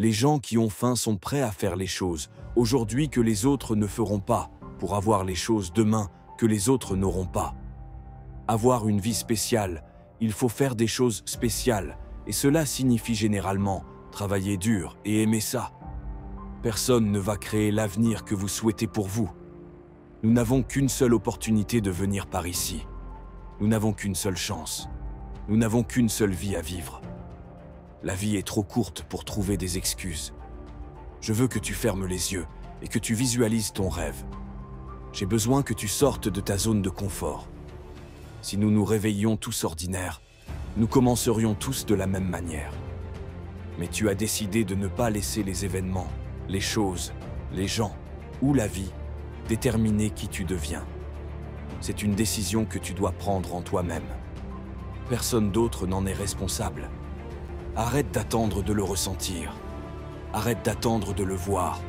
Les gens qui ont faim sont prêts à faire les choses aujourd'hui que les autres ne feront pas, pour avoir les choses demain que les autres n'auront pas. Avoir une vie spéciale, il faut faire des choses spéciales, et cela signifie généralement travailler dur et aimer ça. Personne ne va créer l'avenir que vous souhaitez pour vous. Nous n'avons qu'une seule opportunité de venir par ici. Nous n'avons qu'une seule chance. Nous n'avons qu'une seule vie à vivre. La vie est trop courte pour trouver des excuses. Je veux que tu fermes les yeux et que tu visualises ton rêve. J'ai besoin que tu sortes de ta zone de confort. Si nous nous réveillions tous ordinaires, nous commencerions tous de la même manière. Mais tu as décidé de ne pas laisser les événements, les choses, les gens ou la vie déterminer qui tu deviens. C'est une décision que tu dois prendre en toi-même. Personne d'autre n'en est responsable. Arrête d'attendre de le ressentir. Arrête d'attendre de le voir.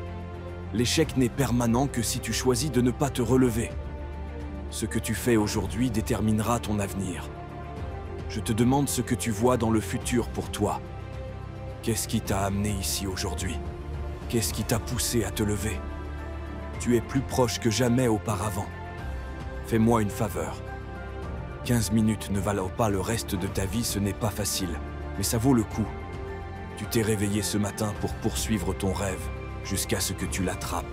L'échec n'est permanent que si tu choisis de ne pas te relever. Ce que tu fais aujourd'hui déterminera ton avenir. Je te demande ce que tu vois dans le futur pour toi. Qu'est-ce qui t'a amené ici aujourd'hui? Qu'est-ce qui t'a poussé à te lever? Tu es plus proche que jamais auparavant. Fais-moi une faveur. 15 minutes ne valent pas le reste de ta vie, ce n'est pas facile, mais ça vaut le coup. Tu t'es réveillé ce matin pour poursuivre ton rêve, jusqu'à ce que tu l'attrapes.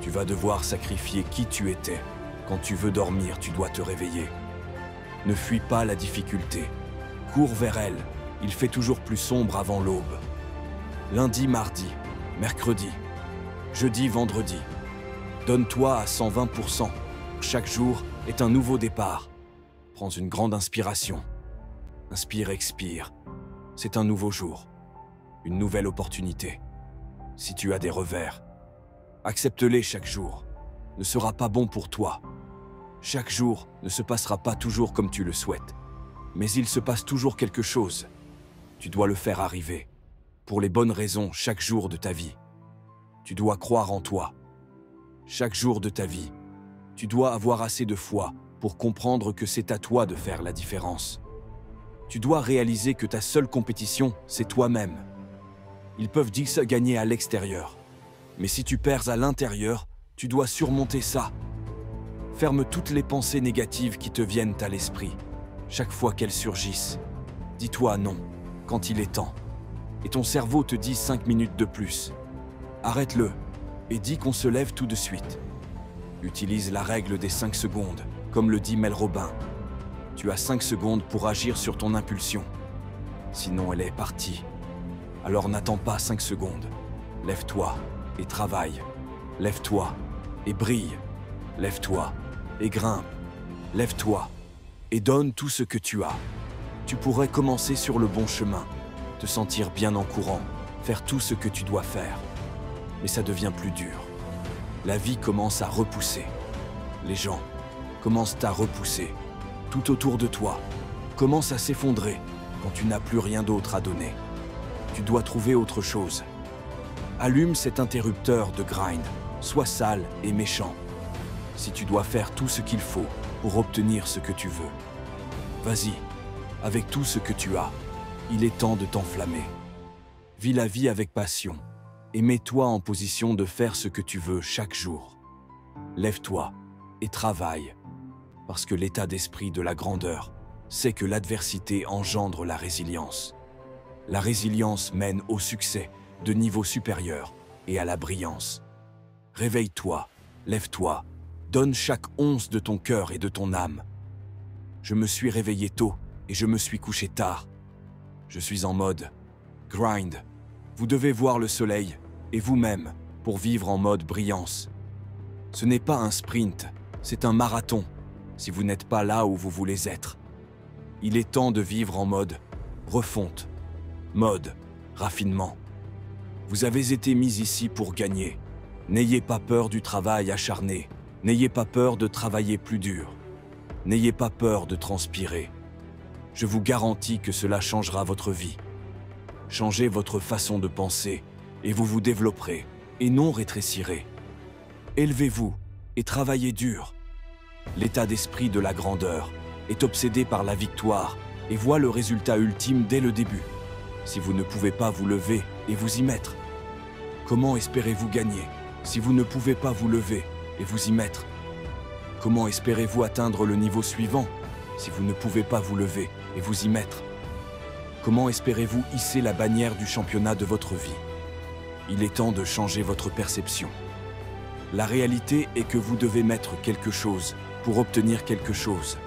Tu vas devoir sacrifier qui tu étais. Quand tu veux dormir, tu dois te réveiller. Ne fuis pas la difficulté. Cours vers elle. Il fait toujours plus sombre avant l'aube. Lundi, mardi, mercredi, jeudi, vendredi. Donne-toi à 120%. Chaque jour est un nouveau départ. Prends une grande inspiration. Inspire, expire. C'est un nouveau jour. Une nouvelle opportunité. Si tu as des revers, accepte-les chaque jour. Ne sera pas bon pour toi. Chaque jour ne se passera pas toujours comme tu le souhaites. Mais il se passe toujours quelque chose. Tu dois le faire arriver. Pour les bonnes raisons chaque jour de ta vie. Tu dois croire en toi. Chaque jour de ta vie, tu dois avoir assez de foi pour comprendre que c'est à toi de faire la différence. Tu dois réaliser que ta seule compétition, c'est toi-même. Ils peuvent dire ça gagner à l'extérieur. Mais si tu perds à l'intérieur, tu dois surmonter ça. Ferme toutes les pensées négatives qui te viennent à l'esprit. Chaque fois qu'elles surgissent, dis-toi non, quand il est temps. Et ton cerveau te dit 5 minutes de plus. Arrête-le et dis qu'on se lève tout de suite. Utilise la règle des 5 secondes, comme le dit Mel Robbins. Tu as 5 secondes pour agir sur ton impulsion. Sinon elle est partie. Alors n'attends pas 5 secondes. Lève-toi et travaille. Lève-toi et brille. Lève-toi et grimpe. Lève-toi et donne tout ce que tu as. Tu pourrais commencer sur le bon chemin, te sentir bien en courant, faire tout ce que tu dois faire. Mais ça devient plus dur. La vie commence à repousser. Les gens commencent à repousser. Tout autour de toi commence à s'effondrer quand tu n'as plus rien d'autre à donner. Tu dois trouver autre chose. Allume cet interrupteur de grind. Sois sale et méchant. Si tu dois faire tout ce qu'il faut pour obtenir ce que tu veux, vas-y, avec tout ce que tu as, il est temps de t'enflammer. Vis la vie avec passion et mets-toi en position de faire ce que tu veux chaque jour. Lève-toi et travaille, parce que l'état d'esprit de la grandeur, c'est que l'adversité engendre la résilience. La résilience mène au succès de niveau supérieur et à la brillance. Réveille-toi, lève-toi, donne chaque once de ton cœur et de ton âme. Je me suis réveillé tôt et je me suis couché tard. Je suis en mode grind. Vous devez voir le soleil et vous-même pour vivre en mode brillance. Ce n'est pas un sprint, c'est un marathon, si vous n'êtes pas là où vous voulez être. Il est temps de vivre en mode refonte, mode raffinement. Vous avez été mis ici pour gagner. N'ayez pas peur du travail acharné. N'ayez pas peur de travailler plus dur. N'ayez pas peur de transpirer. Je vous garantis que cela changera votre vie. Changez votre façon de penser et vous vous développerez et non rétrécirez. Élevez-vous et travaillez dur. L'état d'esprit de la grandeur est obsédé par la victoire et voit le résultat ultime dès le début. Si vous ne pouvez pas vous lever et vous y mettre, Comment espérez-vous gagner si vous ne pouvez pas vous lever et vous y mettre? Comment espérez-vous atteindre le niveau suivant si vous ne pouvez pas vous lever et vous y mettre? Comment espérez-vous hisser la bannière du championnat de votre vie? Il est temps de changer votre perception. La réalité est que vous devez mettre quelque chose pour obtenir quelque chose.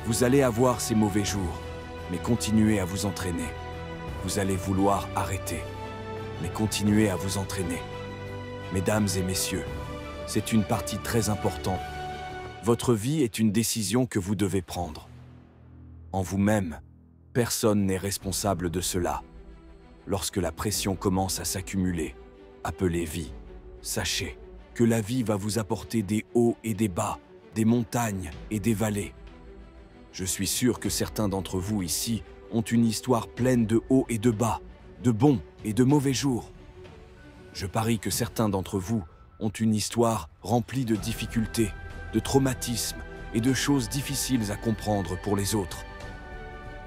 Vous allez avoir ces mauvais jours, mais continuez à vous entraîner. Vous allez vouloir arrêter, mais continuez à vous entraîner. Mesdames et messieurs, c'est une partie très importante. Votre vie est une décision que vous devez prendre. En vous-même, personne n'est responsable de cela. Lorsque la pression commence à s'accumuler, appelée vie, sachez que la vie va vous apporter des hauts et des bas, des montagnes et des vallées. Je suis sûr que certains d'entre vous ici ont une histoire pleine de hauts et de bas, de bons et de mauvais jours. Je parie que certains d'entre vous ont une histoire remplie de difficultés, de traumatismes et de choses difficiles à comprendre pour les autres.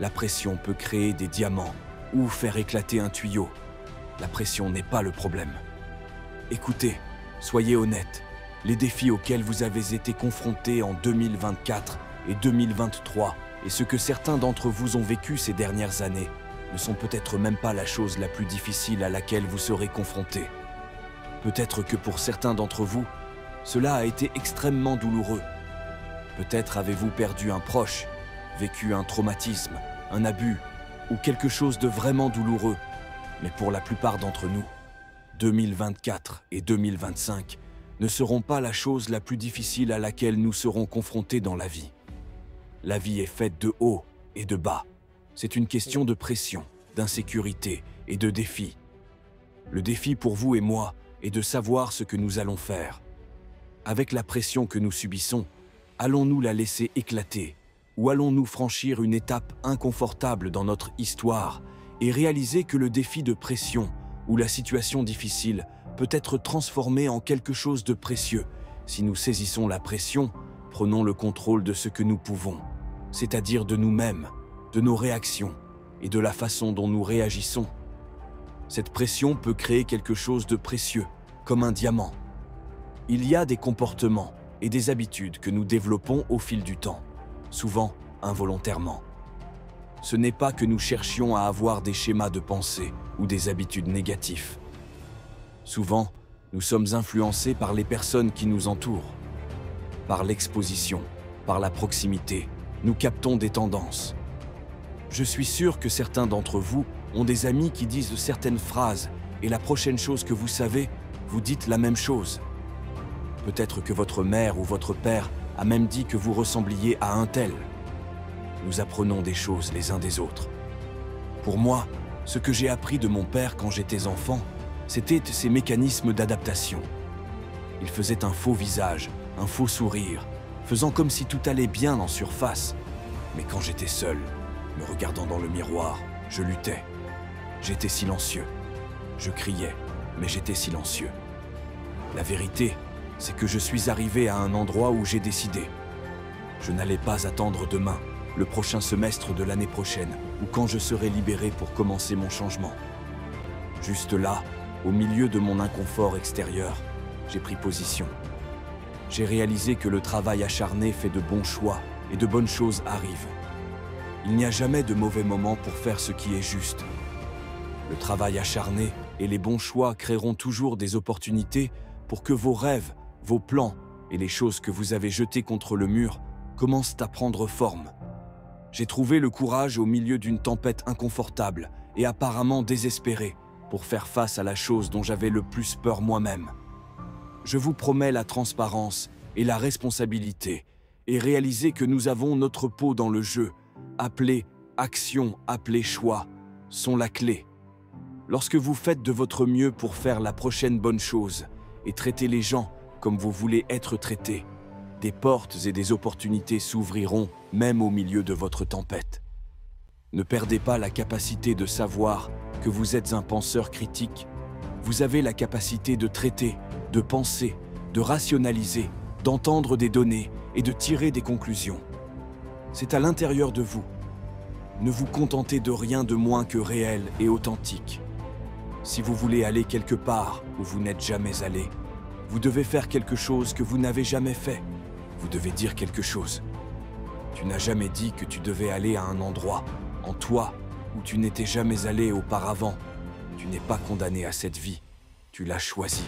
La pression peut créer des diamants ou faire éclater un tuyau. La pression n'est pas le problème. Écoutez, soyez honnête, les défis auxquels vous avez été confrontés en 2024 et 2023 et ce que certains d'entre vous ont vécu ces dernières années ne sont peut-être même pas la chose la plus difficile à laquelle vous serez confrontés. Peut-être que pour certains d'entre vous, cela a été extrêmement douloureux. Peut-être avez-vous perdu un proche, vécu un traumatisme, un abus ou quelque chose de vraiment douloureux. Mais pour la plupart d'entre nous, 2024 et 2025 ne seront pas la chose la plus difficile à laquelle nous serons confrontés dans la vie. La vie est faite de hauts et de bas. C'est une question de pression, d'insécurité et de défis. Le défi pour vous et moi est de savoir ce que nous allons faire. Avec la pression que nous subissons, allons-nous la laisser éclater ou allons-nous franchir une étape inconfortable dans notre histoire et réaliser que le défi de pression ou la situation difficile peut être transformé en quelque chose de précieux si nous saisissons la pression, prenons le contrôle de ce que nous pouvons, c'est-à-dire de nous-mêmes, de nos réactions et de la façon dont nous réagissons. Cette pression peut créer quelque chose de précieux, comme un diamant. Il y a des comportements et des habitudes que nous développons au fil du temps, souvent involontairement. Ce n'est pas que nous cherchions à avoir des schémas de pensée ou des habitudes négatives. Souvent, nous sommes influencés par les personnes qui nous entourent. Par l'exposition, par la proximité, nous captons des tendances. Je suis sûr que certains d'entre vous ont des amis qui disent certaines phrases et la prochaine chose que vous savez, vous dites la même chose. Peut-être que votre mère ou votre père a même dit que vous ressembliez à un tel. Nous apprenons des choses les uns des autres. Pour moi, ce que j'ai appris de mon père quand j'étais enfant, c'était ses mécanismes d'adaptation. Il faisait un faux visage, un faux sourire, faisant comme si tout allait bien en surface. Mais quand j'étais seul, me regardant dans le miroir, je luttais. J'étais silencieux. Je criais, mais j'étais silencieux. La vérité, c'est que je suis arrivé à un endroit où j'ai décidé. Je n'allais pas attendre demain, le prochain semestre de l'année prochaine, ou quand je serai libéré pour commencer mon changement. Juste là, au milieu de mon inconfort extérieur, j'ai pris position. J'ai réalisé que le travail acharné fait de bons choix et de bonnes choses arrivent. Il n'y a jamais de mauvais moment pour faire ce qui est juste. Le travail acharné et les bons choix créeront toujours des opportunités pour que vos rêves, vos plans et les choses que vous avez jetées contre le mur commencent à prendre forme. J'ai trouvé le courage au milieu d'une tempête inconfortable et apparemment désespérée pour faire face à la chose dont j'avais le plus peur moi-même. Je vous promets la transparence et la responsabilité et réaliser que nous avons notre peau dans le jeu, appelée action, appelée choix, sont la clé. Lorsque vous faites de votre mieux pour faire la prochaine bonne chose et traiter les gens comme vous voulez être traités, des portes et des opportunités s'ouvriront même au milieu de votre tempête. Ne perdez pas la capacité de savoir que vous êtes un penseur critique. Vous avez la capacité de traiter, de penser, de rationaliser, d'entendre des données et de tirer des conclusions. C'est à l'intérieur de vous. Ne vous contentez de rien de moins que réel et authentique. Si vous voulez aller quelque part où vous n'êtes jamais allé, vous devez faire quelque chose que vous n'avez jamais fait. Vous devez dire quelque chose. Tu n'as jamais dit que tu devais aller à un endroit, en toi, où tu n'étais jamais allé auparavant. Tu n'es pas condamné à cette vie. Tu l'as choisi.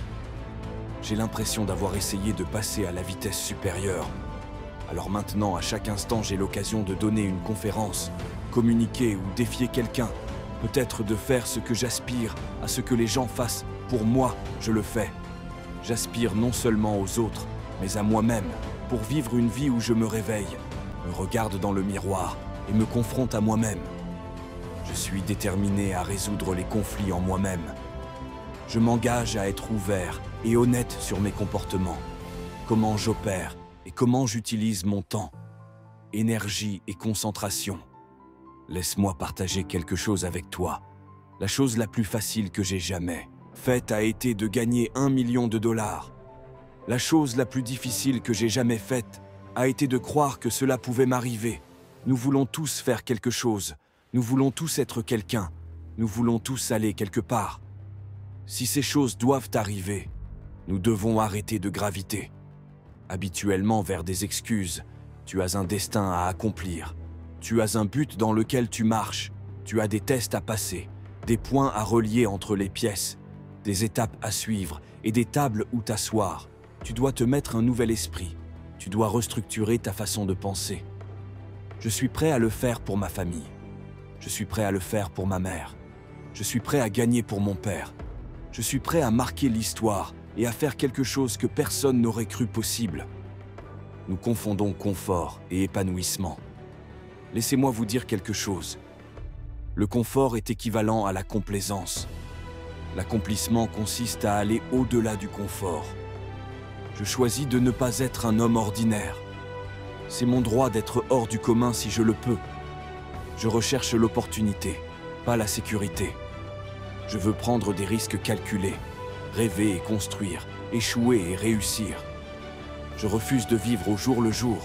J'ai l'impression d'avoir essayé de passer à la vitesse supérieure. Alors maintenant, à chaque instant, j'ai l'occasion de donner une conférence, communiquer ou défier quelqu'un. Peut-être de faire ce que j'aspire, à ce que les gens fassent. Pour moi, je le fais. J'aspire non seulement aux autres, mais à moi-même, pour vivre une vie où je me réveille, me regarde dans le miroir et me confronte à moi-même. Je suis déterminé à résoudre les conflits en moi-même. Je m'engage à être ouvert et honnête sur mes comportements, comment j'opère et comment j'utilise mon temps, énergie et concentration. Laisse-moi partager quelque chose avec toi. La chose la plus facile que j'ai jamais faite a été de gagner 1 million de dollars. La chose la plus difficile que j'ai jamais faite a été de croire que cela pouvait m'arriver. Nous voulons tous faire quelque chose. Nous voulons tous être quelqu'un. Nous voulons tous aller quelque part. Si ces choses doivent arriver, nous devons arrêter de graviter habituellement vers des excuses. Tu as un destin à accomplir. Tu as un but dans lequel tu marches. Tu as des tests à passer, des points à relier entre les pièces, des étapes à suivre et des tables où t'asseoir. Tu dois te mettre un nouvel esprit. Tu dois restructurer ta façon de penser. Je suis prêt à le faire pour ma famille. Je suis prêt à le faire pour ma mère. Je suis prêt à gagner pour mon père. Je suis prêt à marquer l'histoire et à faire quelque chose que personne n'aurait cru possible. Nous confondons confort et épanouissement. Laissez-moi vous dire quelque chose. Le confort est équivalent à la complaisance. L'accomplissement consiste à aller au-delà du confort. Je choisis de ne pas être un homme ordinaire. C'est mon droit d'être hors du commun si je le peux. Je recherche l'opportunité, pas la sécurité. Je veux prendre des risques calculés, rêver et construire, échouer et réussir. Je refuse de vivre au jour le jour.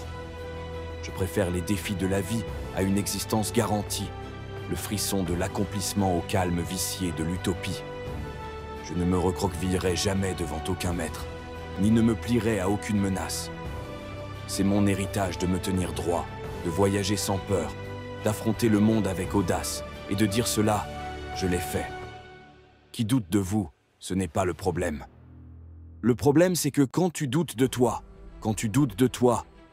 Je préfère les défis de la vie à une existence garantie, le frisson de l'accomplissement au calme vicié de l'utopie. Je ne me recroquevillerai jamais devant aucun maître, ni ne me plierai à aucune menace. C'est mon héritage de me tenir droit, de voyager sans peur, d'affronter le monde avec audace et de dire cela, je l'ai fait. Qui doute de vous, ce n'est pas le problème. Le problème, c'est que quand tu doutes de toi,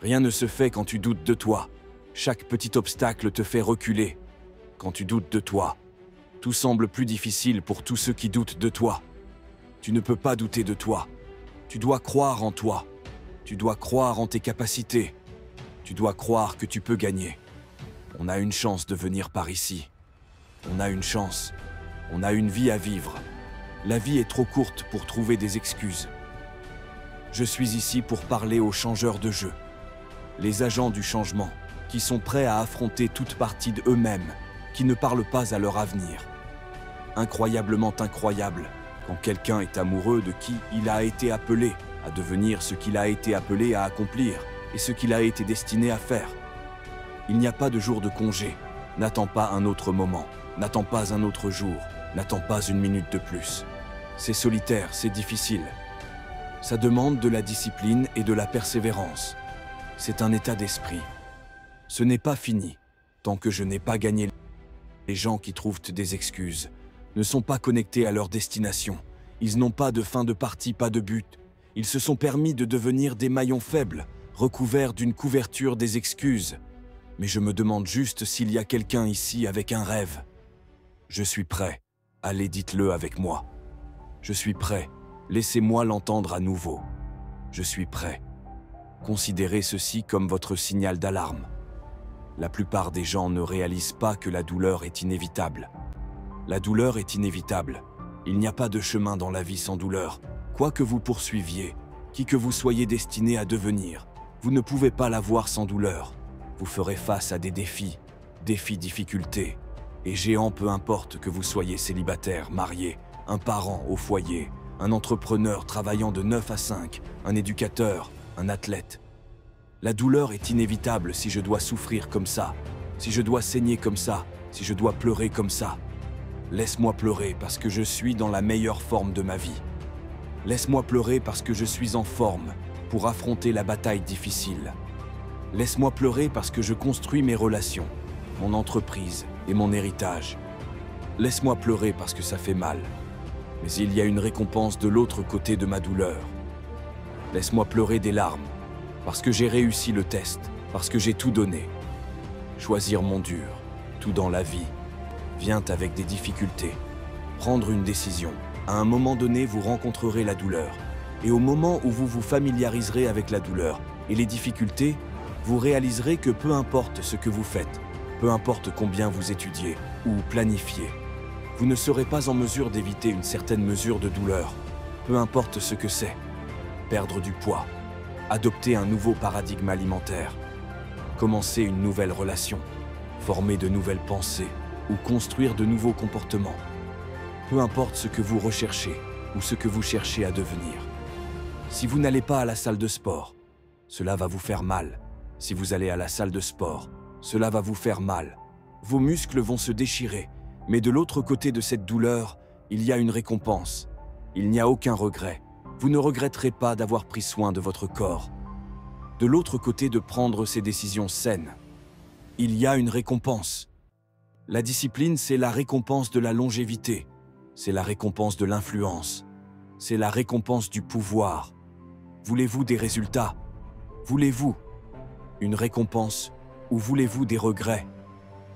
rien ne se fait quand tu doutes de toi. Chaque petit obstacle te fait reculer. Quand tu doutes de toi, tout semble plus difficile pour tous ceux qui doutent de toi. Tu ne peux pas douter de toi. Tu dois croire en toi. Tu dois croire en tes capacités. Tu dois croire que tu peux gagner. On a une chance de venir par ici. On a une chance. On a une vie à vivre. La vie est trop courte pour trouver des excuses. Je suis ici pour parler aux changeurs de jeu, les agents du changement, qui sont prêts à affronter toute partie d'eux-mêmes, qui ne parlent pas à leur avenir. Incroyablement incroyable, quand quelqu'un est amoureux de qui il a été appelé à devenir ce qu'il a été appelé à accomplir et ce qu'il a été destiné à faire. Il n'y a pas de jour de congé. N'attends pas un autre moment, n'attends pas un autre jour, n'attends pas une minute de plus. C'est solitaire, c'est difficile. Ça demande de la discipline et de la persévérance. C'est un état d'esprit. Ce n'est pas fini, tant que je n'ai pas gagné. Les gens qui trouvent des excuses ne sont pas connectés à leur destination. Ils n'ont pas de fin de partie, pas de but. Ils se sont permis de devenir des maillons faibles, recouverts d'une couverture des excuses. Mais je me demande juste s'il y a quelqu'un ici avec un rêve. Je suis prêt. Allez, dites-le avec moi. Je suis prêt. Laissez-moi l'entendre à nouveau. Je suis prêt. Considérez ceci comme votre signal d'alarme. La plupart des gens ne réalisent pas que la douleur est inévitable. La douleur est inévitable. Il n'y a pas de chemin dans la vie sans douleur. Quoi que vous poursuiviez, qui que vous soyez destiné à devenir, vous ne pouvez pas l'avoir sans douleur. Vous ferez face à des défis, difficultés, et géants, peu importe que vous soyez célibataire, marié, un parent au foyer, un entrepreneur travaillant de 9 à 5, un éducateur, un athlète. La douleur est inévitable si je dois souffrir comme ça, si je dois saigner comme ça, si je dois pleurer comme ça. Laisse-moi pleurer parce que je suis dans la meilleure forme de ma vie. Laisse-moi pleurer parce que je suis en forme pour affronter la bataille difficile. Laisse-moi pleurer parce que je construis mes relations, mon entreprise et mon héritage. Laisse-moi pleurer parce que ça fait mal. Mais il y a une récompense de l'autre côté de ma douleur. Laisse-moi pleurer des larmes parce que j'ai réussi le test, parce que j'ai tout donné. Choisir mon dur, tout dans la vie, vient avec des difficultés. Prendre une décision. À un moment donné, vous rencontrerez la douleur. Et au moment où vous vous familiariserez avec la douleur et les difficultés, vous réaliserez que peu importe ce que vous faites, peu importe combien vous étudiez ou planifiez, vous ne serez pas en mesure d'éviter une certaine mesure de douleur, peu importe ce que c'est. Perdre du poids, adopter un nouveau paradigme alimentaire, commencer une nouvelle relation, former de nouvelles pensées ou construire de nouveaux comportements. Peu importe ce que vous recherchez ou ce que vous cherchez à devenir. Si vous n'allez pas à la salle de sport, cela va vous faire mal. Si vous allez à la salle de sport, cela va vous faire mal. Vos muscles vont se déchirer, mais de l'autre côté de cette douleur, il y a une récompense. Il n'y a aucun regret. Vous ne regretterez pas d'avoir pris soin de votre corps. De l'autre côté de prendre ces décisions saines, il y a une récompense. La discipline, c'est la récompense de la longévité. C'est la récompense de l'influence. C'est la récompense du pouvoir. Voulez-vous des résultats? Voulez-vous une récompense ou voulez-vous des regrets?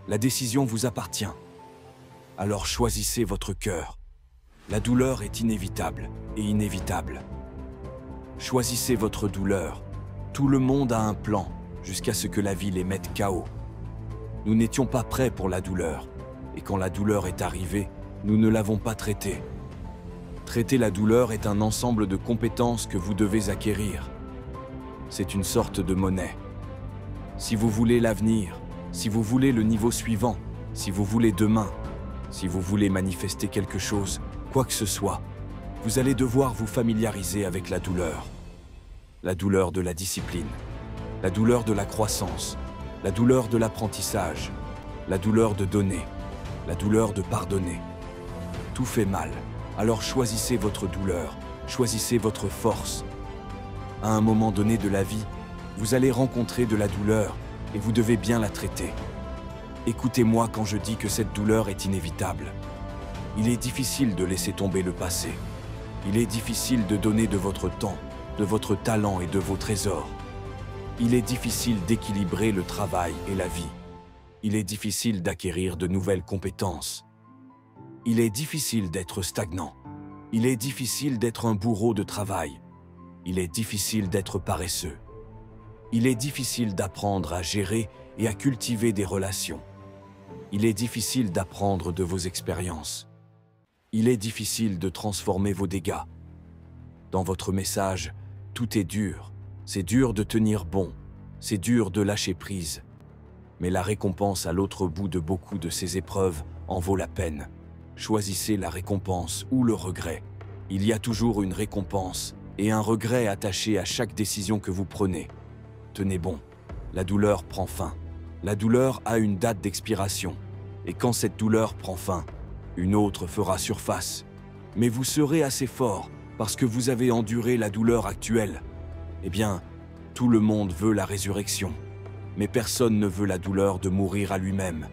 La décision vous appartient. Alors choisissez votre cœur. La douleur est inévitable et inévitable. Choisissez votre douleur. Tout le monde a un plan jusqu'à ce que la vie les mette KO. Nous n'étions pas prêts pour la douleur. Et quand la douleur est arrivée, nous ne l'avons pas traitée. Traiter la douleur est un ensemble de compétences que vous devez acquérir. C'est une sorte de monnaie. Si vous voulez l'avenir, si vous voulez le niveau suivant, si vous voulez demain, si vous voulez manifester quelque chose, quoi que ce soit, vous allez devoir vous familiariser avec la douleur. La douleur de la discipline, la douleur de la croissance, la douleur de l'apprentissage, la douleur de donner, la douleur de pardonner. Tout fait mal, alors choisissez votre douleur, choisissez votre force. À un moment donné de la vie, vous allez rencontrer de la douleur et vous devez bien la traiter. Écoutez-moi quand je dis que cette douleur est inévitable. Il est difficile de laisser tomber le passé. Il est difficile de donner de votre temps, de votre talent et de vos trésors. Il est difficile d'équilibrer le travail et la vie. Il est difficile d'acquérir de nouvelles compétences. Il est difficile d'être stagnant. Il est difficile d'être un bourreau de travail. Il est difficile d'être paresseux. Il est difficile d'apprendre à gérer et à cultiver des relations. Il est difficile d'apprendre de vos expériences. Il est difficile de transformer vos dégâts. Dans votre message, tout est dur. C'est dur de tenir bon. C'est dur de lâcher prise. Mais la récompense à l'autre bout de beaucoup de ces épreuves en vaut la peine. Choisissez la récompense ou le regret. Il y a toujours une récompense et un regret attaché à chaque décision que vous prenez. Tenez bon, la douleur prend fin. La douleur a une date d'expiration. Et quand cette douleur prend fin, une autre fera surface. Mais vous serez assez fort parce que vous avez enduré la douleur actuelle. Eh bien, tout le monde veut la résurrection. Mais personne ne veut la douleur de mourir à lui-même.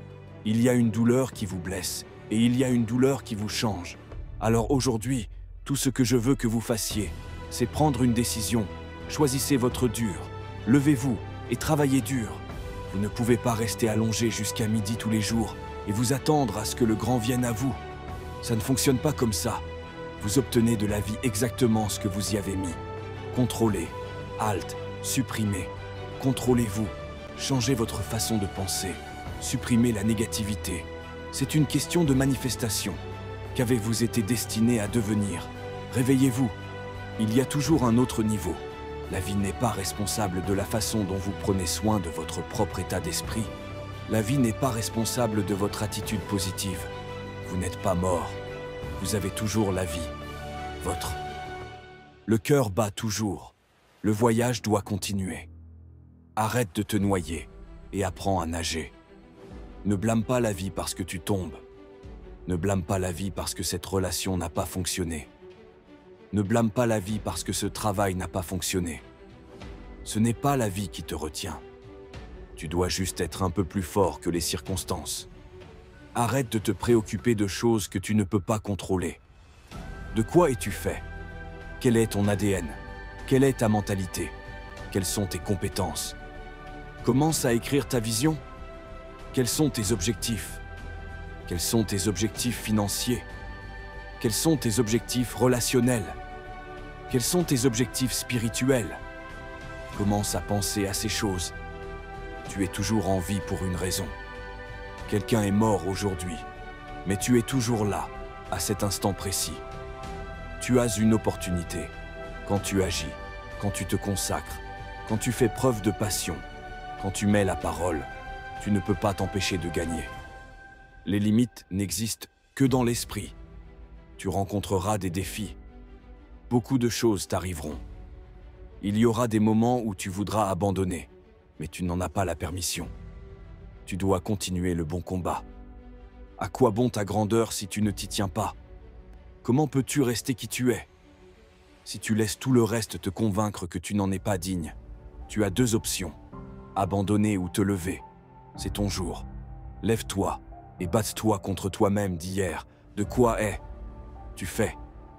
Il y a une douleur qui vous blesse et il y a une douleur qui vous change. Alors aujourd'hui, tout ce que je veux que vous fassiez, c'est prendre une décision. Choisissez votre dur. Levez-vous et travaillez dur. Vous ne pouvez pas rester allongé jusqu'à midi tous les jours et vous attendre à ce que le grand vienne à vous. Ça ne fonctionne pas comme ça. Vous obtenez de la vie exactement ce que vous y avez mis. Contrôlez, halte, supprimez. Contrôlez-vous. Changez votre façon de penser. Supprimez la négativité. C'est une question de manifestation. Qu'avez-vous été destiné à devenir? Réveillez-vous. Il y a toujours un autre niveau. La vie n'est pas responsable de la façon dont vous prenez soin de votre propre état d'esprit. La vie n'est pas responsable de votre attitude positive. Vous n'êtes pas mort. Vous avez toujours la vie. Votre. Le cœur bat toujours. Le voyage doit continuer. Arrête de te noyer et apprends à nager. Ne blâme pas la vie parce que tu tombes. Ne blâme pas la vie parce que cette relation n'a pas fonctionné. Ne blâme pas la vie parce que ce travail n'a pas fonctionné. Ce n'est pas la vie qui te retient. Tu dois juste être un peu plus fort que les circonstances. Arrête de te préoccuper de choses que tu ne peux pas contrôler. De quoi es-tu fait? Quel est ton ADN? Quelle est ta mentalité? Quelles sont tes compétences? Commence à écrire ta vision. Quels sont tes objectifs? Quels sont tes objectifs financiers? Quels sont tes objectifs relationnels? Quels sont tes objectifs spirituels? Commence à penser à ces choses. Tu es toujours en vie pour une raison. Quelqu'un est mort aujourd'hui, mais tu es toujours là, à cet instant précis. Tu as une opportunité. Quand tu agis, quand tu te consacres, quand tu fais preuve de passion, quand tu mets la parole, tu ne peux pas t'empêcher de gagner. Les limites n'existent que dans l'esprit. Tu rencontreras des défis. Beaucoup de choses t'arriveront. Il y aura des moments où tu voudras abandonner, mais tu n'en as pas la permission. Tu dois continuer le bon combat. À quoi bon ta grandeur si tu ne t'y tiens pas? Comment peux-tu rester qui tu es? Si tu laisses tout le reste te convaincre que tu n'en es pas digne, tu as deux options. Abandonner ou te lever. C'est ton jour. Lève-toi et batte-toi contre toi-même d'hier. De quoi tu fais?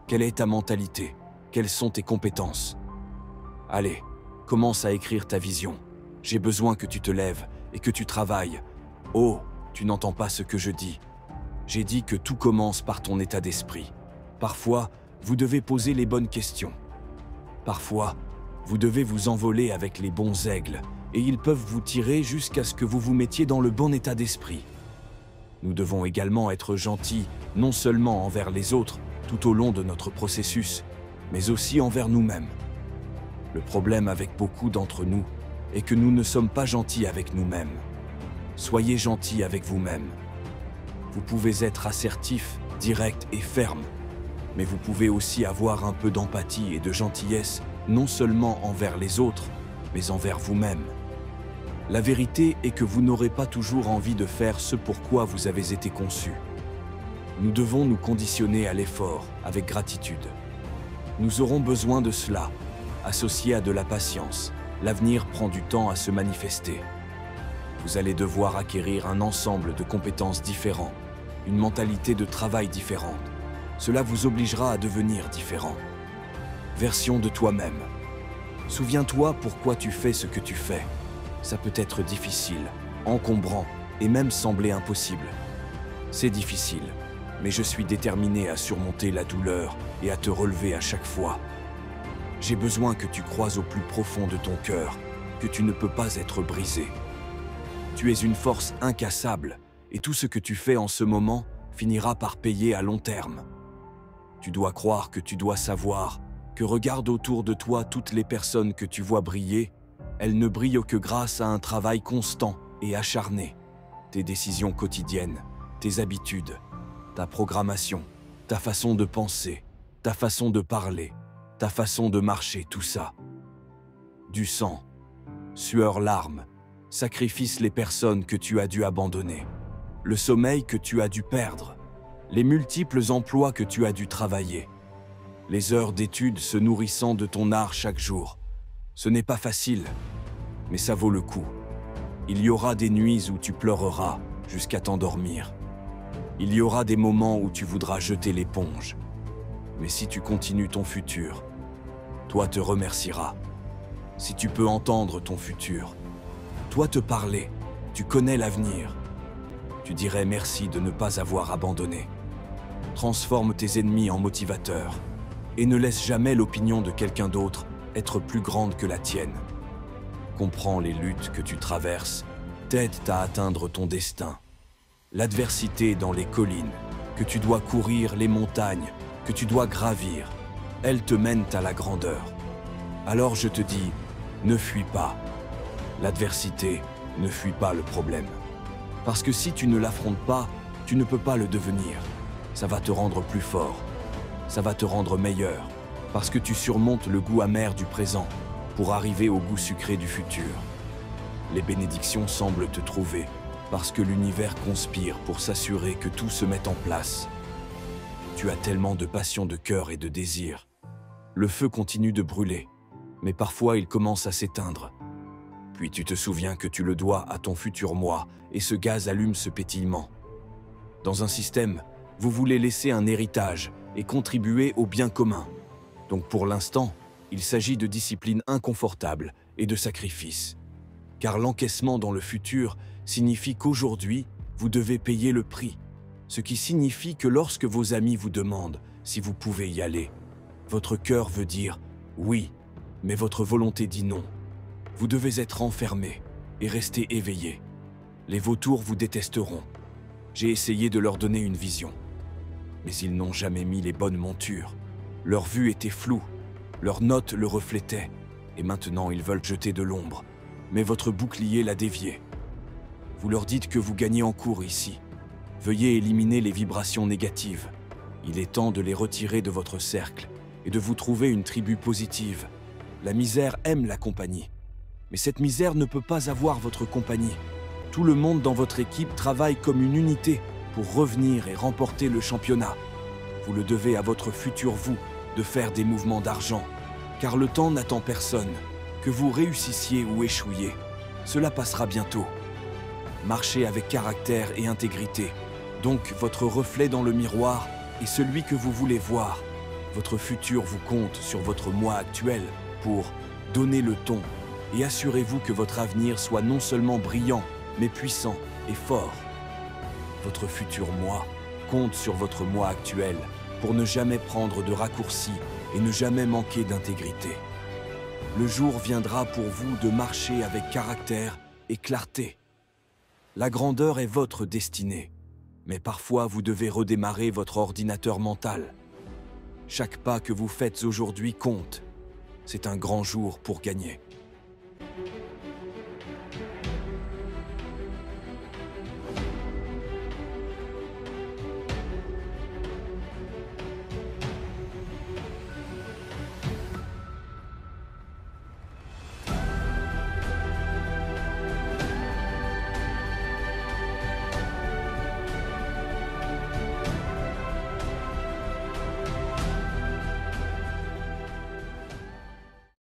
Quelle est ta mentalité? Quelles sont tes compétences? Allez, commence à écrire ta vision. J'ai besoin que tu te lèves et que tu travailles. Oh, tu n'entends pas ce que je dis. J'ai dit que tout commence par ton état d'esprit. Parfois, vous devez poser les bonnes questions. Parfois, vous devez vous envoler avec les bons aigles et ils peuvent vous tirer jusqu'à ce que vous vous mettiez dans le bon état d'esprit. Nous devons également être gentils, non seulement envers les autres, tout au long de notre processus, mais aussi envers nous-mêmes. Le problème avec beaucoup d'entre nous est que nous ne sommes pas gentils avec nous-mêmes. Soyez gentils avec vous-même. Vous pouvez être assertif, direct et ferme, mais vous pouvez aussi avoir un peu d'empathie et de gentillesse, non seulement envers les autres, mais envers vous-même. La vérité est que vous n'aurez pas toujours envie de faire ce pour quoi vous avez été conçu. Nous devons nous conditionner à l'effort, avec gratitude. Nous aurons besoin de cela, associé à de la patience. L'avenir prend du temps à se manifester. Vous allez devoir acquérir un ensemble de compétences différents, une mentalité de travail différente. Cela vous obligera à devenir différent. Version de toi-même. Souviens-toi pourquoi tu fais ce que tu fais. Ça peut être difficile, encombrant et même sembler impossible. C'est difficile, mais je suis déterminé à surmonter la douleur et à te relever à chaque fois. J'ai besoin que tu croies au plus profond de ton cœur, que tu ne peux pas être brisé. Tu es une force incassable, et tout ce que tu fais en ce moment finira par payer à long terme. Tu dois croire que tu dois savoir, que regarde autour de toi toutes les personnes que tu vois briller, elles ne brillent que grâce à un travail constant et acharné. Tes décisions quotidiennes, tes habitudes, ta programmation, ta façon de penser, ta façon de parler, ta façon de marcher, tout ça. Du sang, sueur, larmes, sacrifice les personnes que tu as dû abandonner, le sommeil que tu as dû perdre, les multiples emplois que tu as dû travailler, les heures d'études se nourrissant de ton art chaque jour. Ce n'est pas facile, mais ça vaut le coup. Il y aura des nuits où tu pleureras jusqu'à t'endormir. Il y aura des moments où tu voudras jeter l'éponge. Mais si tu continues ton futur, toi te remerciera. Si tu peux entendre ton futur, toi te parler, tu connais l'avenir. Tu dirais merci de ne pas avoir abandonné. Transforme tes ennemis en motivateurs et ne laisse jamais l'opinion de quelqu'un d'autre être plus grande que la tienne. Comprends les luttes que tu traverses, t'aident à atteindre ton destin. L'adversité dans les collines, que tu dois courir, les montagnes, que tu dois gravir, elles te mènent à la grandeur. Alors je te dis, ne fuis pas. L'adversité, ne fuis pas le problème. Parce que si tu ne l'affrontes pas, tu ne peux pas le devenir. Ça va te rendre plus fort. Ça va te rendre meilleur. Parce que tu surmontes le goût amer du présent pour arriver au goût sucré du futur. Les bénédictions semblent te trouver. parce que l'univers conspire pour s'assurer que tout se mette en place. Tu as tellement de passion de cœur et de désir. Le feu continue de brûler, mais parfois il commence à s'éteindre. Puis tu te souviens que tu le dois à ton futur moi, et ce gaz allume ce pétillement. Dans un système, vous voulez laisser un héritage et contribuer au bien commun. Donc pour l'instant, il s'agit de discipline inconfortable et de sacrifice. Car l'encaissement dans le futur signifie qu'aujourd'hui, vous devez payer le prix. Ce qui signifie que lorsque vos amis vous demandent si vous pouvez y aller, votre cœur veut dire oui, mais votre volonté dit non. Vous devez être enfermé et rester éveillé. Les vautours vous détesteront. J'ai essayé de leur donner une vision. Mais ils n'ont jamais mis les bonnes montures. Leur vue était floue, leurs notes le reflétaient, et maintenant ils veulent jeter de l'ombre. Mais votre bouclier l'a dévié. Vous leur dites que vous gagnez en cours ici. Veuillez éliminer les vibrations négatives. Il est temps de les retirer de votre cercle et de vous trouver une tribu positive. La misère aime la compagnie. Mais cette misère ne peut pas avoir votre compagnie. Tout le monde dans votre équipe travaille comme une unité pour revenir et remporter le championnat. Vous le devez à votre futur vous de faire des mouvements d'argent, car le temps n'attend personne. Que vous réussissiez ou échouiez, cela passera bientôt. Marchez avec caractère et intégrité. Donc votre reflet dans le miroir est celui que vous voulez voir. Votre futur vous compte sur votre moi actuel pour donner le ton et assurez-vous que votre avenir soit non seulement brillant, mais puissant et fort. Votre futur moi compte sur votre moi actuel pour ne jamais prendre de raccourcis et ne jamais manquer d'intégrité. Le jour viendra pour vous de marcher avec caractère et clarté. La grandeur est votre destinée, mais parfois vous devez redémarrer votre ordinateur mental. Chaque pas que vous faites aujourd'hui compte. C'est un grand jour pour gagner.